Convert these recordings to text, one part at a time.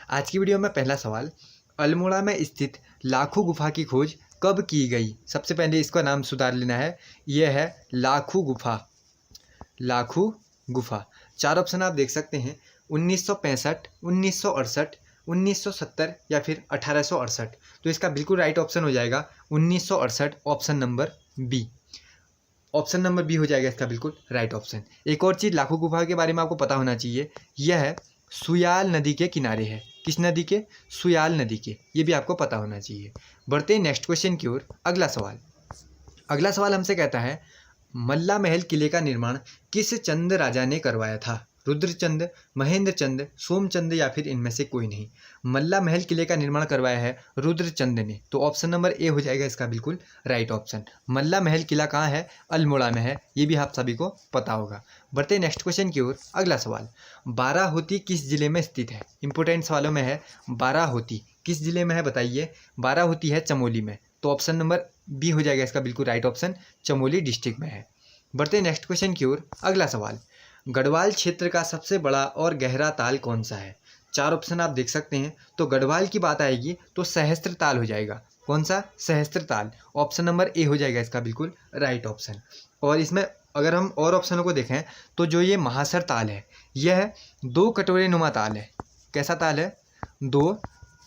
आज की वीडियो में पहला सवाल, अल्मोड़ा में स्थित लाखू गुफा की खोज कब की गई। सबसे पहले इसका नाम सुधार लेना है, यह है लाखू गुफा। लाखू गुफा। चार ऑप्शन आप देख सकते हैं, 1965, 1968, 1970 या फिर 1868। तो इसका बिल्कुल राइट ऑप्शन हो जाएगा 1968, option number B. Option number B हो जाएगा इसका बिल्कुल राइट ऑप्शन। एक और चीज़ लाखू गुफा के बारे में आपको पता होना चाहिए, यह है सुयाल नदी के किनारे है। किस नदी के? सुयाल नदी के। ये भी आपको पता होना चाहिए। बढ़ते हैं नेक्स्ट क्वेश्चन की ओर। अगला सवाल हमसे कहता है, मल्ला महल किले का निर्माण किस चंद राजा ने करवाया था। रुद्रचंद, महेंद्रचंद, सोमचंद या फिर इनमें से कोई नहीं। मल्ला महल किले का निर्माण करवाया है रुद्रचंद ने। तो ऑप्शन नंबर ए हो जाएगा इसका बिल्कुल राइट ऑप्शन। मल्ला महल किला कहाँ है? अल्मोड़ा में है। ये भी आप सभी को पता होगा। बढ़ते नेक्स्ट क्वेश्चन की ओर। अगला सवाल, बाराहोती किस जिले में स्थित है। इंपोर्टेंट सवालों में है बाराहोती किस जिले में है बताइए। बाराहोती है चमोली में। तो ऑप्शन नंबर बी हो जाएगा इसका बिल्कुल राइट ऑप्शन, चमोली डिस्ट्रिक्ट में है। बढ़ते नेक्स्ट क्वेश्चन की ओर। अगला सवाल, गढ़वाल क्षेत्र का सबसे बड़ा और गहरा ताल कौन सा है। चार ऑप्शन आप देख सकते हैं। तो गढ़वाल की बात आएगी तो सहस्त्र ताल हो जाएगा। कौन सा? सहस्त्र ताल। ऑप्शन नंबर ए हो जाएगा इसका बिल्कुल राइट ऑप्शन। और इसमें अगर हम और ऑप्शनों को देखें तो जो ये महासर ताल है, यह दो कटोरे नुमा ताल है। कैसा ताल है? दो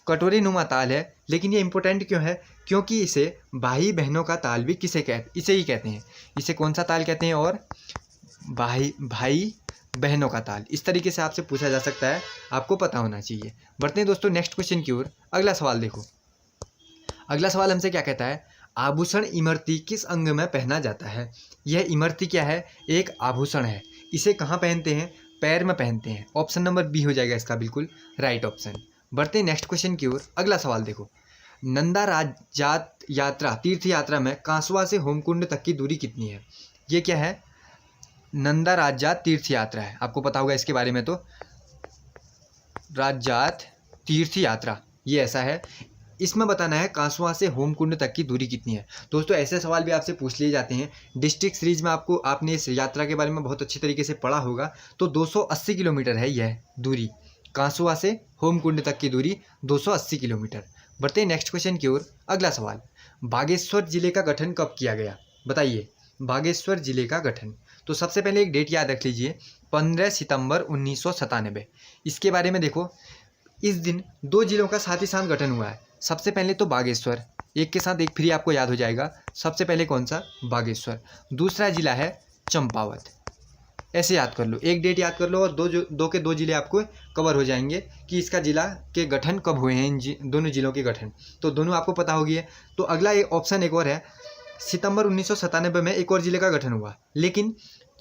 कटोरी नुमा ताल है। लेकिन ये इंपॉर्टेंट क्यों है? क्योंकि इसे भाई बहनों का ताल भी इसे ही कहते हैं। इसे कौन सा ताल कहते हैं? और भाई बहनों का ताल। इस तरीके से आपसे पूछा जा सकता है, आपको पता होना चाहिए। बढ़ते हैं दोस्तों नेक्स्ट क्वेश्चन की ओर। अगला सवाल देखो। अगला सवाल हमसे क्या कहता है, आभूषण इमरती किस अंग में पहना जाता है। यह इमरती क्या है? एक आभूषण है। इसे कहाँ पहनते हैं? पैर में पहनते हैं। ऑप्शन नंबर बी हो जाएगा इसका बिल्कुल राइट ऑप्शन। बढ़ते हैं नेक्स्ट क्वेश्चन की ओर। अगला सवाल देखो, नंदा राजात यात्रा तीर्थ यात्रा में कांसवा से होमकुंड तक की दूरी कितनी है। ये क्या है? नंदा राजात तीर्थ यात्रा है। आपको पता होगा इसके बारे में। तो राजात तीर्थ यात्रा ये ऐसा है, इसमें बताना है कांसवा से होमकुंड तक की दूरी कितनी है। दोस्तों ऐसे सवाल भी आपसे पूछ लिए जाते हैं। डिस्ट्रिक्ट सीरीज में आपने इस यात्रा के बारे में बहुत अच्छी तरीके से पढ़ा होगा। तो 280 किलोमीटर है यह दूरी। कांसवा से होमकुंड तक की दूरी 280 किलोमीटर। बढ़ते हैं नेक्स्ट क्वेश्चन की ओर। अगला सवाल, बागेश्वर जिले का गठन कब किया गया बताइए। बागेश्वर जिले का गठन। तो सबसे पहले एक डेट याद रख लीजिए, 15 सितंबर 1997। इसके बारे में देखो, इस दिन दो जिलों का साथ ही साथ गठन हुआ है। सबसे पहले तो बागेश्वर, एक के साथ एक फ्री आपको याद हो जाएगा। सबसे पहले कौन सा? बागेश्वर। दूसरा जिला है चंपावत। ऐसे याद कर लो, एक डेट याद कर लो और दो जिले आपको कवर हो जाएंगे कि इसका जिला के गठन कब हुए हैं, इन दोनों जिलों के गठन। तो दोनों आपको पता होगी। तो अगला एक ऑप्शन एक और है, सितंबर 1997 में एक और जिले का गठन हुआ, लेकिन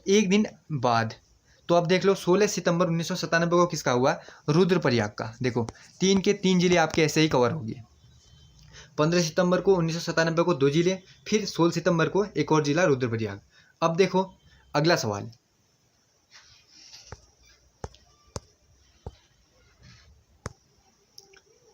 एक दिन बाद। तो अब देख लो, 16 सितंबर 1997 को किसका हुआ? रुद्रप्रयाग का। देखो 3 के 3 जिले आपके ऐसे ही कवर हो गए। 15 सितंबर को 1997 को 2 जिले, फिर 16 सितंबर को एक और जिला रुद्रप्रयाग। अब देखो अगला सवाल,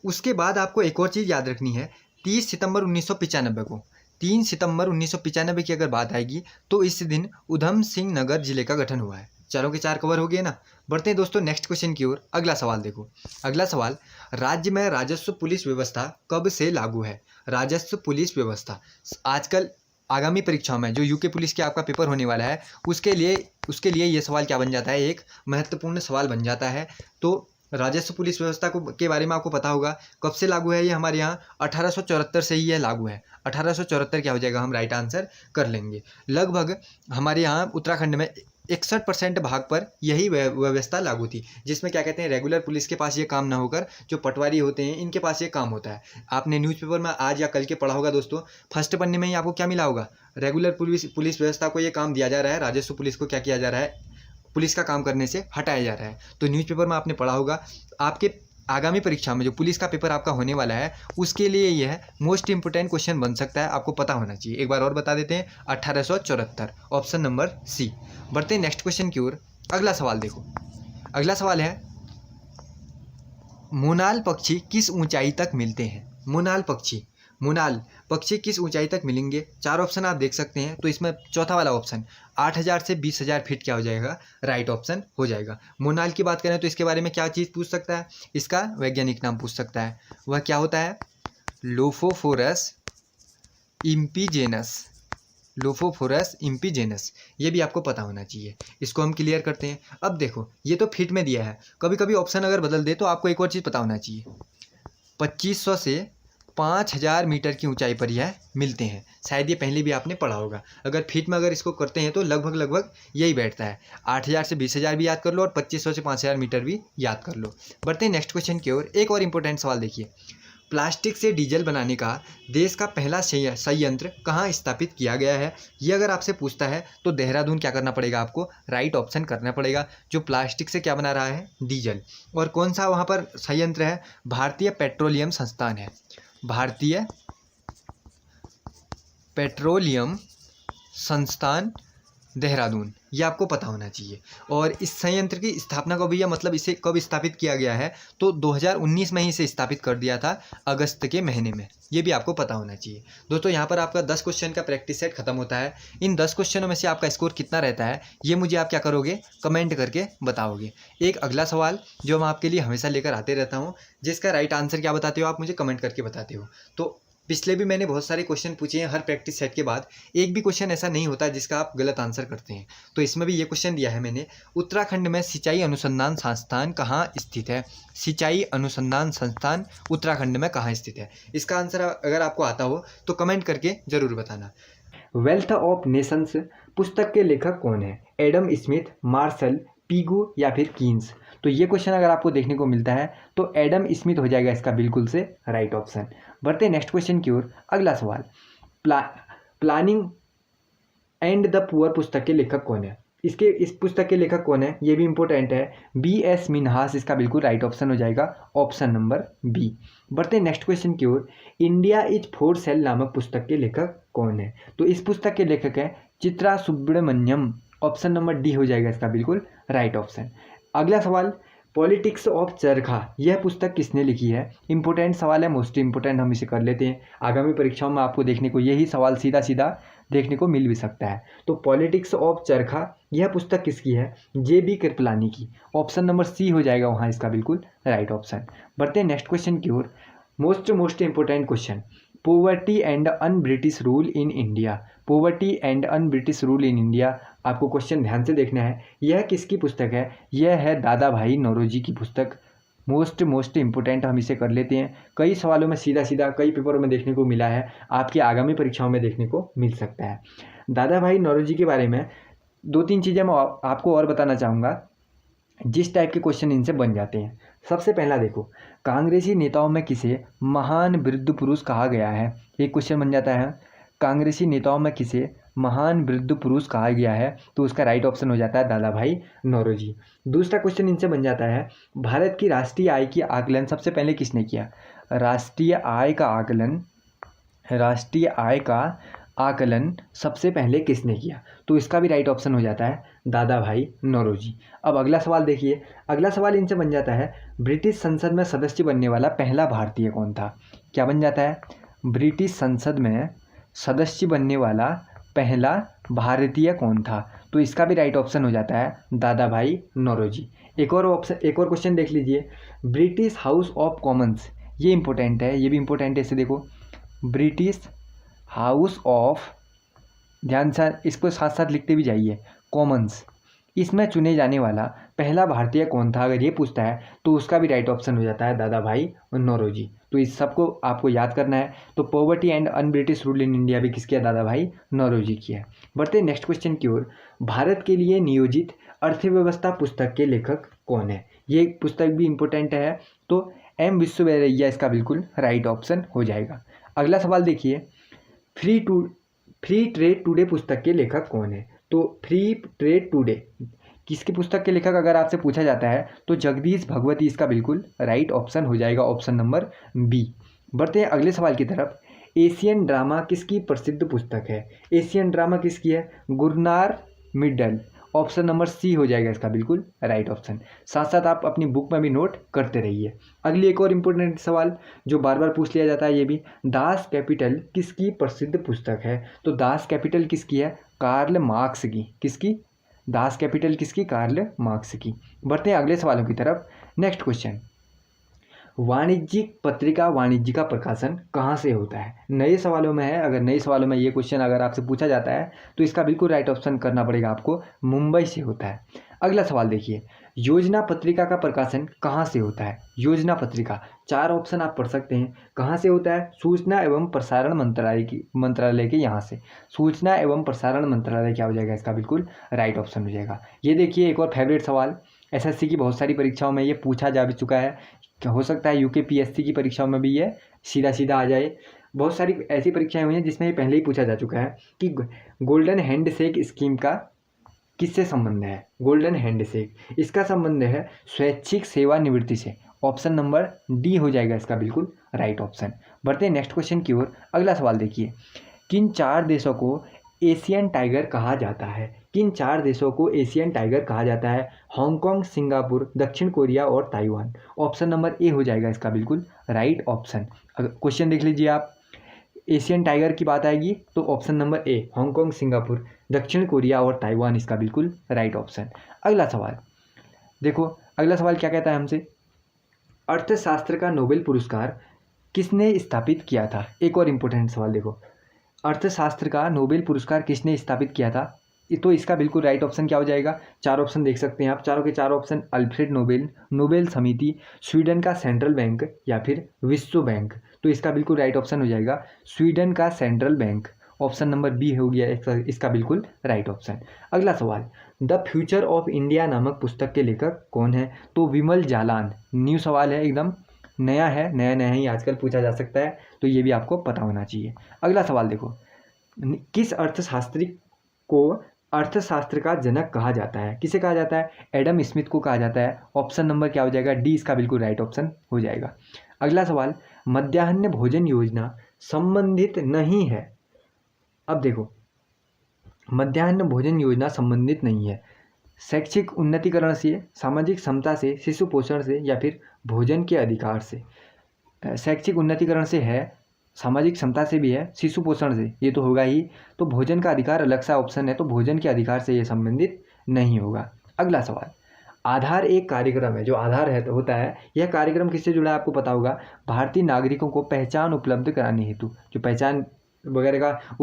उसके बाद आपको एक और चीज़ याद रखनी है। 30 सितंबर 1995 को, 3 सितंबर 1995 की अगर बात आएगी तो इस दिन उधम सिंह नगर जिले का गठन हुआ है। चारों के चार कवर हो गए ना। बढ़ते हैं दोस्तों नेक्स्ट क्वेश्चन की ओर। अगला सवाल देखो। अगला सवाल, राज्य में राजस्व पुलिस व्यवस्था कब से लागू है। राजस्व पुलिस व्यवस्था आजकल आगामी परीक्षाओं में जो यूके पुलिस के आपका पेपर होने वाला है, उसके लिए ये सवाल क्या बन जाता है? एक महत्वपूर्ण सवाल बन जाता है। तो राजस्व पुलिस व्यवस्था के बारे में आपको पता होगा कब से लागू है। ये हमारे यहाँ 1874 से ही यह लागू है। 1874 क्या हो जाएगा? हम राइट आंसर कर लेंगे। लगभग हमारे यहाँ उत्तराखंड में 61% भाग पर यही व्यवस्था लागू थी, जिसमें क्या कहते हैं, रेगुलर पुलिस के पास ये काम ना होकर जो पटवारी होते हैं इनके पास ये काम होता है। आपने न्यूज़पेपर में आज या कल के पढ़ा होगा दोस्तों, फर्स्ट पन्ने में ही आपको क्या मिला होगा? रेगुलर पुलिस व्यवस्था को ये काम दिया जा रहा है, राजस्व पुलिस को क्या किया जा रहा है? पुलिस का काम करने से हटाया जा रहा है। तो न्यूज़पेपर में आपने पढ़ा होगा। आपके आगामी परीक्षा में जो पुलिस का पेपर आपका होने वाला है, उसके लिए यह मोस्ट इंपोर्टेंट क्वेश्चन बन सकता है, आपको पता होना चाहिए। एक बार और बता देते हैं, 1874, ऑप्शन नंबर सी। बढ़ते हैं नेक्स्ट क्वेश्चन की ओर। अगला सवाल देखो। अगला सवाल है, मोनाल पक्षी किस ऊंचाई तक मिलते हैं। मोनाल पक्षी किस ऊंचाई तक मिलेंगे? 4 ऑप्शन आप देख सकते हैं। तो इसमें चौथा वाला ऑप्शन 8,000 से 20,000 फीट क्या हो जाएगा? राइट ऑप्शन हो जाएगा। मोनाल की बात करें तो इसके बारे में क्या चीज़ पूछ सकता है? इसका वैज्ञानिक नाम पूछ सकता है। वह क्या होता है? लोफोफोरस इम्पीजेनस। लोफोफोरस इम्पीजेनस, ये भी आपको पता होना चाहिए। इसको हम क्लियर करते हैं। अब देखो, ये तो फीट में दिया है, कभी कभी ऑप्शन अगर बदल दे तो आपको एक और चीज़ पता होना चाहिए। 2500 से 5,000 मीटर की ऊंचाई पर यह मिलते हैं। शायद ये पहले भी आपने पढ़ा होगा। अगर फीट में अगर इसको करते हैं तो लगभग यही बैठता है। 8,000 से 20,000 भी याद कर लो और 2500 से 5,000 मीटर भी याद कर लो। बढ़ते हैं नेक्स्ट क्वेश्चन की ओर। एक और इंपॉर्टेंट सवाल देखिए, प्लास्टिक से डीजल बनाने का देश का पहला संयंत्र कहाँ स्थापित किया गया है? ये अगर आपसे पूछता है तो देहरादून क्या करना पड़ेगा आपको? राइट ऑप्शन करना पड़ेगा। जो प्लास्टिक से क्या बना रहा है? डीजल। और कौन सा वहाँ पर संयंत्र है? भारतीय पेट्रोलियम संस्थान है। भारतीय पेट्रोलियम संस्थान देहरादून, ये आपको पता होना चाहिए। और इस संयंत्र की स्थापना को भी, या मतलब इसे कब स्थापित किया गया है? तो 2019 में ही इसे स्थापित कर दिया था, अगस्त के महीने में। ये भी आपको पता होना चाहिए। दोस्तों यहाँ पर आपका 10 क्वेश्चन का प्रैक्टिस सेट खत्म होता है। इन 10 क्वेश्चनों में से आपका स्कोर कितना रहता है ये मुझे आप क्या करोगे? कमेंट करके बताओगे। एक अगला सवाल जो मैं आपके लिए हमेशा लेकर आते रहता हूँ, जिसका राइट आंसर क्या बताते हो आप मुझे कमेंट करके बताते हो। तो पिछले भी मैंने बहुत सारे क्वेश्चन पूछे हैं। हर प्रैक्टिस सेट के बाद एक भी क्वेश्चन ऐसा नहीं होता जिसका आप गलत आंसर करते हैं। तो इसमें भी ये क्वेश्चन दिया है मैंने, उत्तराखंड में सिंचाई अनुसंधान संस्थान कहाँ स्थित है? सिंचाई अनुसंधान संस्थान उत्तराखंड में कहाँ स्थित है? इसका आंसर अगर आपको आता हो तो कमेंट करके जरूर बताना। वेल्थ ऑफ नेशंस पुस्तक के लेखक कौन है? एडम स्मिथ, मार्शल, पीगू या फिर कीन्स? तो ये क्वेश्चन अगर आपको देखने को मिलता है तो एडम स्मिथ हो जाएगा इसका बिल्कुल से राइट ऑप्शन। बढ़ते हैं नेक्स्ट क्वेश्चन की ओर। अगला सवाल, प्लानिंग एंड द पुअर पुस्तक के लेखक कौन है? इस पुस्तक के लेखक कौन है ये भी इंपॉर्टेंट है। B.S. मिन्हास इसका बिल्कुल राइट ऑप्शन हो जाएगा, ऑप्शन नंबर बी। बढ़ते हैं नेक्स्ट क्वेश्चन की ओर। इंडिया इज फोर सेल नामक पुस्तक के लेखक कौन है? तो इस पुस्तक के लेखक है Chitra Subramaniam, option number D हो जाएगा इसका बिल्कुल राइट ऑप्शन। अगला सवाल, पॉलिटिक्स ऑफ चरखा, यह पुस्तक किसने लिखी है? इंपॉर्टेंट सवाल है, मोस्ट इंपॉर्टेंट, हम इसे कर लेते हैं। आगामी परीक्षाओं में आपको देखने को यही सवाल सीधा सीधा देखने को मिल भी सकता है। तो पॉलिटिक्स ऑफ चरखा यह पुस्तक किसकी है? J.B. कृपलानी की, ऑप्शन नंबर सी हो जाएगा वहाँ इसका बिल्कुल राइट ऑप्शन। बढ़ते हैं नेक्स्ट क्वेश्चन की ओर। Most important question, poverty and un British rule in India. Poverty and un British rule in India, आपको क्वेश्चन ध्यान से देखना है। यह किसकी पुस्तक है? यह है दादा भाई नौरोजी की पुस्तक। मोस्ट इंपॉर्टेंट, हम इसे कर लेते हैं। कई सवालों में सीधा सीधा कई पेपरों में देखने को मिला है, आपकी आगामी परीक्षाओं में देखने को मिल सकता है। दादा भाई नौरोजी के बारे में 2-3 चीज़ें मैं आपको और बताना चाहूँगा जिस टाइप के क्वेश्चन इनसे बन जाते हैं। सबसे पहला देखो, कांग्रेसी नेताओं में किसे महान वृद्ध पुरुष कहा गया है? एक क्वेश्चन बन जाता है, कांग्रेसी नेताओं में किसे महान वृद्ध पुरुष कहा गया है? तो उसका राइट ऑप्शन हो जाता है दादा भाई नौरोजी। दूसरा क्वेश्चन इनसे बन जाता है, भारत की राष्ट्रीय आय की आकलन सबसे पहले किसने किया? राष्ट्रीय आय का आकलन सबसे पहले किसने किया? तो इसका भी राइट ऑप्शन हो जाता है दादा भाई नौरोजी। अब अगला सवाल देखिए। अगला सवाल इनसे बन जाता है, ब्रिटिश संसद में सदस्य बनने वाला पहला भारतीय कौन था? क्या बन जाता है? ब्रिटिश संसद में सदस्य बनने वाला पहला भारतीय कौन था? तो इसका भी राइट ऑप्शन हो जाता है दादा भाई नौरोजी। एक और क्वेश्चन देख लीजिए, ब्रिटिश हाउस ऑफ कॉमन्स, ये इंपॉर्टेंट है, ये भी इंपॉर्टेंट है। इसे देखो, ब्रिटिश हाउस ऑफ, ध्यान से इसको साथ साथ लिखते भी जाइए, कॉमन्स, इसमें चुने जाने वाला पहला भारतीय कौन था? अगर ये पूछता है तो उसका भी राइट ऑप्शन हो जाता है दादा भाई नौरोजी। तो इस सबको आपको याद करना है। तो poverty and un British rule in India भी किसकी है? दादा भाई नौरोजी की है। बढ़ते हैं नेक्स्ट क्वेश्चन की ओर। भारत के लिए नियोजित अर्थव्यवस्था पुस्तक के लेखक कौन है? ये पुस्तक भी इंपॉर्टेंट है, तो M विश्वेश्वरैया इसका बिल्कुल राइट ऑप्शन हो जाएगा। अगला सवाल देखिए, फ्री ट्रेड टुडे पुस्तक के लेखक कौन है? तो फ्री ट्रेड टुडे किसकी पुस्तक के लेखक अगर आपसे पूछा जाता है तो जगदीश भगवती इसका बिल्कुल राइट ऑप्शन हो जाएगा, ऑप्शन नंबर बी। बढ़ते हैं अगले सवाल की तरफ। एशियन ड्रामा किसकी प्रसिद्ध पुस्तक है? एशियन ड्रामा किसकी है? गुरनार मिडल, ऑप्शन नंबर सी हो जाएगा इसका बिल्कुल राइट ऑप्शन। साथ साथ आप अपनी बुक में भी नोट करते रहिए। अगली एक और इम्पोर्टेंट सवाल जो बार बार पूछ लिया जाता है, ये भी, दास कैपिटल किसकी प्रसिद्ध पुस्तक है? तो दास कैपिटल किसकी है? कार्ल मार्क्स की। किसकी? दास कैपिटल किसकी? कार्ल मार्क्स की। बढ़ते हैं अगले सवालों की तरफ। नेक्स्ट क्वेश्चन, वाणिज्यिक पत्रिका वाणिज्य का प्रकाशन कहाँ से होता है? नए सवालों में है, अगर नए सवालों में ये क्वेश्चन अगर आपसे पूछा जाता है तो इसका बिल्कुल राइट ऑप्शन करना पड़ेगा आपको, मुंबई से होता है। अगला सवाल देखिए, योजना पत्रिका का प्रकाशन कहाँ से होता है? योजना पत्रिका, 4 ऑप्शन आप पढ़ सकते हैं। कहाँ से होता है? सूचना एवं प्रसारण मंत्रालय के यहाँ से। सूचना एवं प्रसारण मंत्रालय क्या हो जाएगा इसका बिल्कुल राइट ऑप्शन हो जाएगा। ये देखिए एक और फेवरेट सवाल, एसएससी की बहुत सारी परीक्षाओं में ये पूछा जा भी चुका है, हो सकता है यूकेपीएससी की परीक्षाओं में भी ये सीधा सीधा आ जाए। बहुत सारी ऐसी परीक्षाएं हुई हैं जिसमें ये पहले ही पूछा जा चुका है कि गोल्डन हैंडशेक स्कीम का किससे संबंध है? गोल्डन हैंडशेक, इसका संबंध है स्वैच्छिक सेवानिवृत्ति से। ऑप्शन नंबर डी हो जाएगा इसका बिल्कुल राइट ऑप्शन। बढ़ते हैं नेक्स्ट क्वेश्चन की ओर। अगला सवाल देखिए, किन 4 देशों को एशियन टाइगर कहा जाता है? किन 4 देशों को एशियन टाइगर कहा जाता है? हांगकांग, सिंगापुर, दक्षिण कोरिया और ताइवान। ऑप्शन नंबर ए हो जाएगा इसका बिल्कुल राइट ऑप्शन। अगर क्वेश्चन देख लीजिए आप, एशियन टाइगर की बात आएगी तो option number A, Hong Kong, Singapore, दक्षिण कोरिया और ताइवान इसका बिल्कुल राइट ऑप्शन। अगला सवाल देखो, अगला सवाल क्या कहता है हमसे, अर्थशास्त्र का नोबेल पुरस्कार किसने स्थापित किया था? एक और इम्पोर्टेंट सवाल देखो, अर्थशास्त्र का नोबेल पुरस्कार किसने स्थापित किया था? तो इसका बिल्कुल राइट ऑप्शन क्या हो जाएगा? 4 ऑप्शन देख सकते हैं आप, चारों के 4 ऑप्शन, अल्फ्रेड नोबेल, नोबेल समिति, स्वीडन का सेंट्रल बैंक या फिर विश्व बैंक। तो इसका बिल्कुल राइट ऑप्शन हो जाएगा स्वीडन का central bank. Option number B हो गया इसका बिल्कुल राइट ऑप्शन। अगला सवाल, द फ्यूचर ऑफ इंडिया नामक पुस्तक के लेखक कौन है? तो विमल जालान। न्यू सवाल है, एकदम नया है, नया नया ही आजकल पूछा जा सकता है, तो ये भी आपको पता होना चाहिए। अगला सवाल देखो, किस अर्थशास्त्री को अर्थशास्त्र का जनक कहा जाता है? किसे कहा जाता है? एडम स्मिथ को कहा जाता है। ऑप्शन नंबर क्या हो जाएगा? डी इसका बिल्कुल राइट ऑप्शन हो जाएगा। अगला सवाल, मध्याह्न भोजन योजना संबंधित नहीं है। अब देखो, मध्याह्न भोजन योजना संबंधित नहीं है शैक्षिक उन्नतीकरण से, सामाजिक समता से, शिशु पोषण से या फिर भोजन के अधिकार से। शैक्षिक उन्नतीकरण से है, सामाजिक समता से भी है, शिशु पोषण से ये तो होगा ही। तो भोजन का अधिकार अलग सा ऑप्शन है, तो भोजन के अधिकार से ये संबंधित नहीं होगा। अगला सवाल, आधार एक कार्यक्रम है, जो आधार है तो होता है, यह कार्यक्रम किससे जुड़ा है आपको पता होगा? भारतीय नागरिकों को पहचान उपलब्ध कराने हेतु, जो पहचान वगैरह का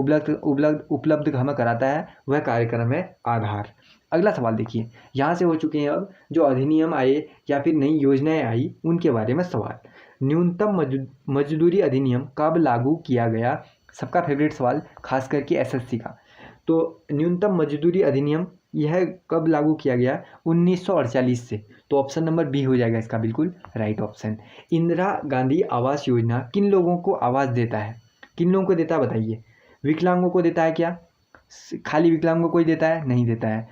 उपलब्ध हमें कराता है वह कार्यक्रम है आधार। अगला सवाल देखिए, यहाँ से हो चुके हैं अब जो अधिनियम आए या फिर नई योजनाएं आई उनके बारे में सवाल। न्यूनतम मजदूरी अधिनियम कब लागू किया गया? सबका फेवरेट सवाल, खास करके एसएससी का। तो न्यूनतम मजदूरी अधिनियम यह कब लागू किया गया? 1948 से। तो ऑप्शन नंबर बी हो जाएगा इसका बिल्कुल राइट ऑप्शन। इंदिरा गांधी आवास योजना किन लोगों को आवास देता है? किन लोगों को देता है बताइए? विकलांगों को देता है क्या? खाली विकलांगों को ही देता है? नहीं देता है।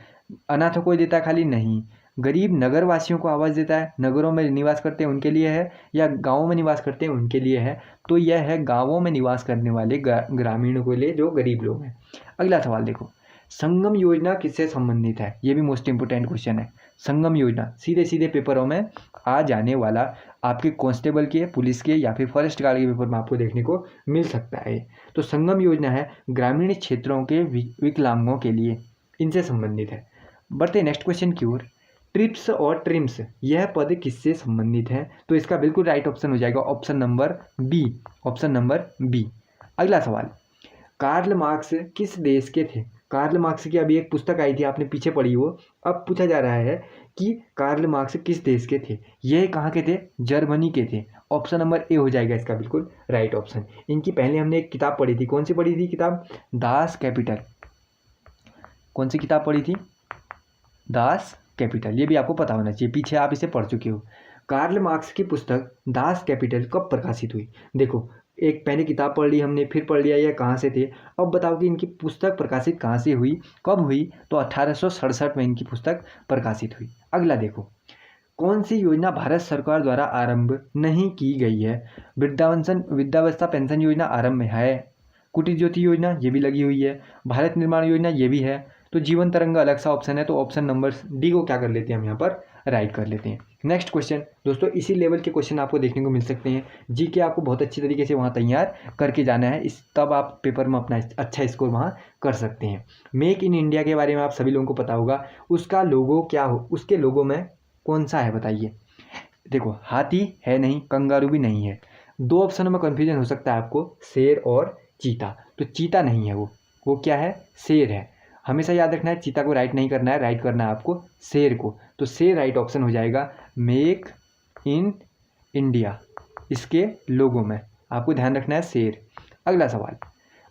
अनाथों को ही देता है खाली? नहीं। गरीब नगर वासियों को आवास देता है, नगरों में निवास करते हैं उनके लिए है, या गाँवों में निवास करते हैं उनके लिए है? तो यह है गाँवों में निवास करने वाले ग्रामीणों के लिए, जो गरीब लोग हैं। अगला सवाल देखो, संगम योजना किससे संबंधित है? ये भी मोस्ट इंपोर्टेंट क्वेश्चन है। संगम योजना सीधे सीधे पेपरों में आ जाने वाला, आपके कांस्टेबल के, पुलिस के या फिर फॉरेस्ट गार्ड के पेपर में आपको देखने को मिल सकता है। तो संगम योजना है ग्रामीण क्षेत्रों के विकलांगों के लिए, इनसे संबंधित है। बढ़ते नेक्स्ट क्वेश्चन की ओर, ट्रिप्स और ट्रिम्स यह पद किससे संबंधित है? तो इसका बिल्कुल राइट ऑप्शन हो जाएगा option number B. Option number B. अगला सवाल, कार्ल मार्क्स किस देश के थे? कार्ल मार्क्स की अभी एक पुस्तक आई थी, आपने पीछे पढ़ी वो। अब पूछा जा रहा है कि कार्ल मार्क्स किस देश के थे? यह कहाँ के थे? जर्मनी के थे। ऑप्शन नंबर ए हो जाएगा इसका बिल्कुल राइट ऑप्शन। इनकी पहले हमने एक किताब पढ़ी थी, कौन सी पढ़ी थी किताब? Das Kapital. कौन सी किताब पढ़ी थी? Das Kapital. ये भी आपको पता होना चाहिए, पीछे आप इसे पढ़ चुके हो। कार्ल मार्क्स की पुस्तक दास कैपिटल कब प्रकाशित हुई? देखो, एक पहले किताब पढ़ ली हमने, फिर पढ़ लिया यह कहाँ से थे। अब बताओ कि इनकी पुस्तक प्रकाशित कहाँ से हुई, कब हुई? तो 1867 में इनकी पुस्तक प्रकाशित हुई। अगला देखो, कौन सी योजना भारत सरकार द्वारा आरंभ नहीं की गई है? वृद्धावस्था पेंशन योजना आरंभ में है, कुटीर ज्योति योजना ये भी लगी हुई है, भारत निर्माण योजना ये भी है, तो जीवन तरंगा अलग सा ऑप्शन है, तो ऑप्शन नंबर डी को क्या कर लेते हैं हम यहाँ पर राइट कर लेते हैं। नेक्स्ट क्वेश्चन दोस्तों, इसी लेवल के क्वेश्चन आपको देखने को मिल सकते हैं। जी के आपको बहुत अच्छी तरीके से वहाँ तैयार करके जाना है, इस तब आप पेपर में अपना अच्छा स्कोर वहाँ कर सकते हैं। मेक इन इंडिया के बारे में आप सभी लोगों को पता होगा, उसका लोगो क्या हो, उसके लोगो में कौन सा है बताइए। देखो हाथी है नहीं, कंगारू भी नहीं है, दो ऑप्शनों में कन्फ्यूजन हो सकता है आपको, शेर और चीता। तो चीता नहीं है, वो क्या है, शेर है। हमेशा याद रखना है, चीता को राइट नहीं करना है, राइट करना है आपको शेर को। तो शेर राइट ऑप्शन हो जाएगा मेक इन इंडिया, इसके लोगों में आपको ध्यान रखना है शेर। अगला सवाल,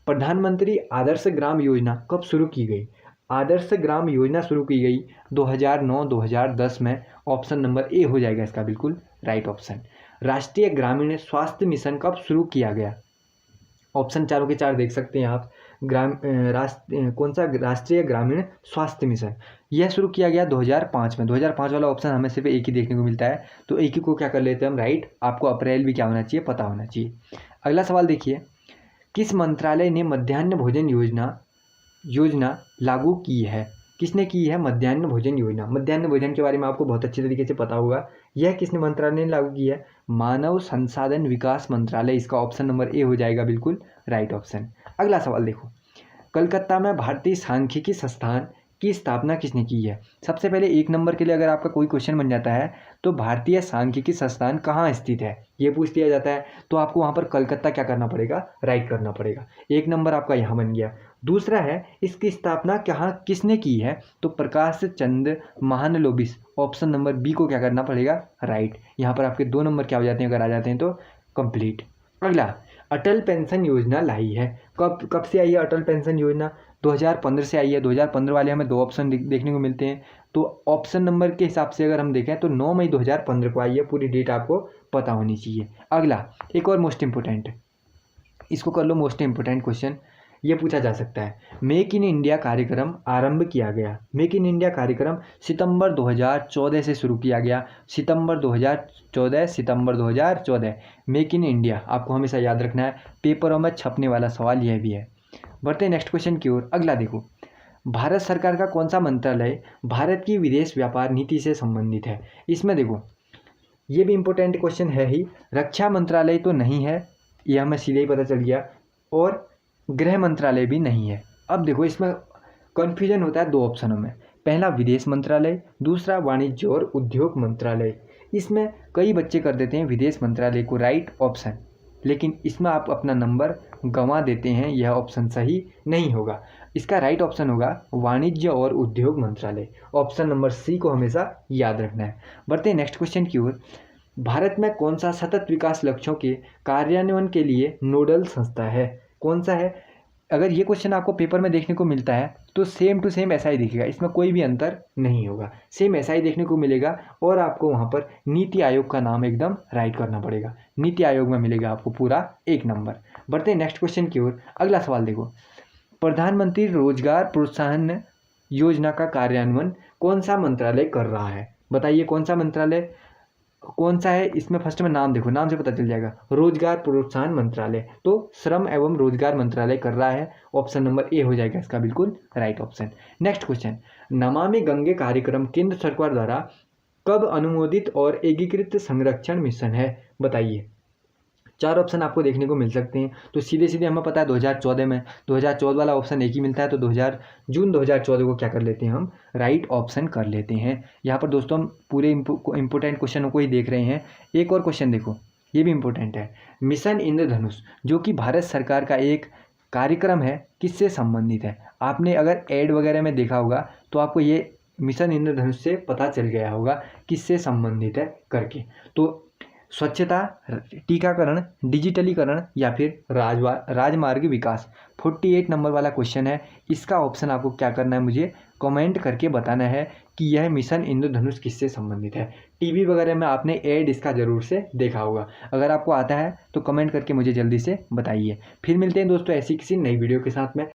प्रधानमंत्री आदर्श ग्राम योजना कब शुरू की गई। आदर्श ग्राम योजना शुरू की गई 2009-2010 में, ऑप्शन नंबर ए हो जाएगा इसका बिल्कुल राइट ऑप्शन। राष्ट्रीय ग्रामीण स्वास्थ्य मिशन कब शुरू किया गया, ऑप्शन चारों के चार देख सकते हैं आप। कौन सा राष्ट्रीय ग्रामीण स्वास्थ्य मिशन, यह शुरू किया गया 2005 में। 2005 वाला ऑप्शन हमें सिर्फ एक ही देखने को मिलता है, तो एक ही को क्या कर लेते हैं हम राइट। आपको अप्रैल भी क्या होना चाहिए, पता होना चाहिए। अगला सवाल देखिए, किस मंत्रालय ने मध्याह्न भोजन योजना लागू की है। किसने की है मध्याह्न भोजन योजना। मध्याह्न भोजन के बारे में आपको बहुत अच्छी तरीके से पता होगा, यह किसने मंत्रालय ने लागू की है, मानव संसाधन विकास मंत्रालय, इसका ऑप्शन नंबर ए हो जाएगा बिल्कुल राइट ऑप्शन। अगला सवाल देखो, कलकत्ता में भारतीय सांख्यिकी संस्थान की स्थापना किसने की है। सबसे पहले एक नंबर के लिए अगर आपका कोई क्वेश्चन बन जाता है तो भारतीय सांख्यिकी संस्थान कहाँ स्थित है ये पूछ लिया जाता है, तो आपको वहाँ पर कलकत्ता क्या करना पड़ेगा, राइट करना पड़ेगा। एक नंबर आपका यहाँ बन गया। दूसरा है, इसकी स्थापना कहाँ किसने की है, तो Prakash Chand महानलोबिस, option number B को क्या करना पड़ेगा राइट। यहाँ पर आपके 2 नंबर क्या हो जाते हैं, अगर आ जाते हैं तो कंप्लीट। अगला, अटल पेंशन योजना लाई है, कब से आई है अटल पेंशन योजना, 2015 से आई है। 2015 वाले हमें 2 ऑप्शन देखने को मिलते हैं, तो ऑप्शन नंबर के हिसाब से अगर हम देखें तो 9 मई 2015 को आई है, पूरी डेट आपको पता होनी चाहिए। अगला, एक और मोस्ट इंपोर्टेंट, इसको कर लो मोस्ट इंपोर्टेंट क्वेश्चन, ये पूछा जा सकता है, मेक इन इंडिया कार्यक्रम आरंभ किया गया। मेक इन इंडिया कार्यक्रम सितंबर 2014 से शुरू किया गया, सितंबर 2014 मेक इन इंडिया आपको हमेशा याद रखना है, पेपरों में छपने वाला सवाल यह भी है। बढ़ते हैं नेक्स्ट क्वेश्चन की ओर। अगला देखो, भारत सरकार का कौन सा मंत्रालय भारत की विदेश व्यापार नीति से संबंधित है। इसमें देखो ये भी इंपॉर्टेंट क्वेश्चन है ही, रक्षा मंत्रालय तो नहीं है, यह हमें सीधे ही पता चल गया, और गृह मंत्रालय भी नहीं है। अब देखो इसमें कन्फ्यूजन होता है 2 ऑप्शनों में, पहला विदेश मंत्रालय, दूसरा वाणिज्य और उद्योग मंत्रालय। इसमें कई बच्चे कर देते हैं विदेश मंत्रालय को राइट ऑप्शन, लेकिन इसमें आप अपना नंबर गंवा देते हैं, यह ऑप्शन सही नहीं होगा। इसका राइट ऑप्शन होगा वाणिज्य और उद्योग मंत्रालय, ऑप्शन नंबर सी को हमेशा याद रखना है। बढ़ते हैं नेक्स्ट क्वेश्चन की ओर। भारत में कौन सा सतत विकास लक्ष्यों के कार्यान्वयन के लिए नोडल संस्था है, कौन सा है। अगर ये क्वेश्चन आपको पेपर में देखने को मिलता है तो सेम टू सेम ऐसा ही दिखेगा, इसमें कोई भी अंतर नहीं होगा, सेम ऐसा ही देखने को मिलेगा, और आपको वहाँ पर नीति आयोग का नाम एकदम राइट करना पड़ेगा, नीति आयोग में मिलेगा आपको पूरा 1 नंबर। बढ़ते हैं नेक्स्ट क्वेश्चन की ओर। अगला सवाल देखो, प्रधानमंत्री रोजगार प्रोत्साहन योजना का कार्यान्वयन कौन सा मंत्रालय कर रहा है, बताइए कौन सा मंत्रालय कौन सा है। इसमें फर्स्ट में नाम देखो, नाम से पता चल जाएगा, रोजगार प्रोत्साहन मंत्रालय, तो श्रम एवं रोजगार मंत्रालय कर रहा है, ऑप्शन नंबर ए हो जाएगा इसका बिल्कुल right option. Next question, Namami Gange कार्यक्रम केंद्र सरकार द्वारा कब अनुमोदित और एकीकृत संरक्षण मिशन है, बताइए। 4 ऑप्शन आपको देखने को मिल सकते हैं, तो सीधे सीधे हमें पता है 2014 में, 2014 वाला ऑप्शन एक ही मिलता है, तो जून 2014 को क्या कर लेते हैं हम राइट ऑप्शन कर लेते हैं। यहाँ पर दोस्तों हम पूरे इंपोर्टेंट क्वेश्चनों को ही देख रहे हैं। एक और क्वेश्चन देखो, ये भी इंपॉर्टेंट है, मिशन इंद्रधनुष जो कि भारत सरकार का एक कार्यक्रम है, किससे संबंधित है। आपने अगर एड वगैरह में देखा होगा तो आपको ये मिशन इंद्रधनुष से पता चल गया होगा किससे संबंधित है करके। तो स्वच्छता, टीकाकरण, डिजिटलीकरण या फिर राजमार्ग विकास, 48 नंबर वाला क्वेश्चन है। इसका ऑप्शन आपको क्या करना है, मुझे कमेंट करके बताना है कि यह मिशन इंद्रधनुष किससे संबंधित है। टीवी वगैरह में आपने एड इसका ज़रूर से देखा होगा, अगर आपको आता है तो कमेंट करके मुझे जल्दी से बताइए। फिर मिलते हैं दोस्तों ऐसी किसी नई वीडियो के साथ में।